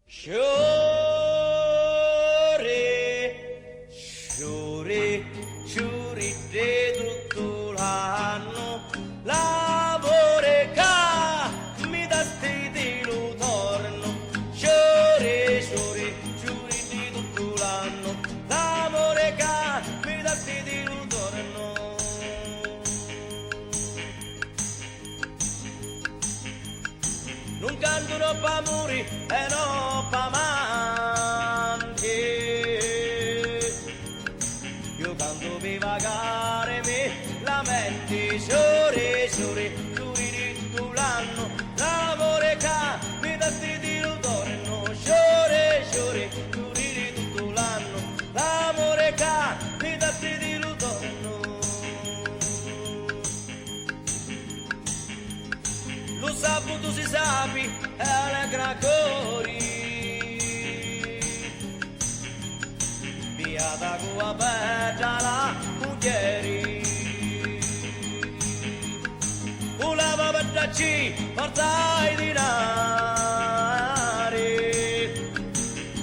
Sciore, sciore, sciore di tutto l'anno, lavoro che mi dà di lo torno. Sciore, sciore, sciore di tutto l'anno, lavoro che mi dà di lo torno. Non canto no pa' muri e no pa' manche. Io canto per vagare me lamenti. Sciore, sciore, sciore di tutto l'anno, l'amore che mi dà di lo torno. Sciore, sciore, sciore di tutto l'anno, l'amore che mi dà di lo torno. Lo saputo si sapi e allegra cori, via da cua bella la muglieri. Voleva metterci portai di nare,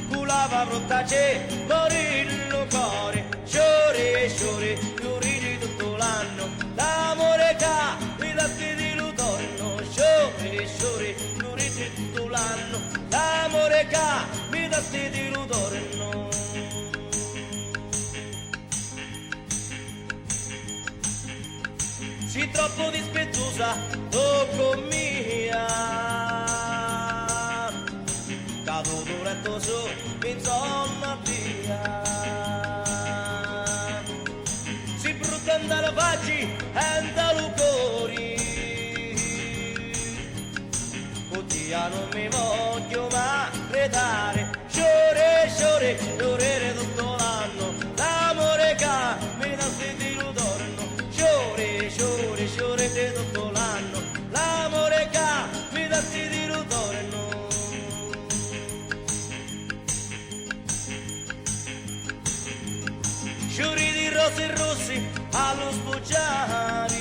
voleva portarci morirlo cuore. Sciore, sciore, sciore di tutto l'anno, l'amore che mi dà di lo torno. Sciore, sciore, sciore di tutto l'anno, l'amore che mi dà di lo torno. Si troppo dispettosa, tocco mia, cado duretto su, insomma via. Si brutta andare facci e andare cuori, oddio non mi voglio mai redare. Sciore, sciore, sciore tutto l'anno, l'amore che mi dà di lo torno. Sciore, sciore, sciore di tutto l'anno, l'amore che mi dà di lo torno. Sciori di rossi rossi allo sbugiare,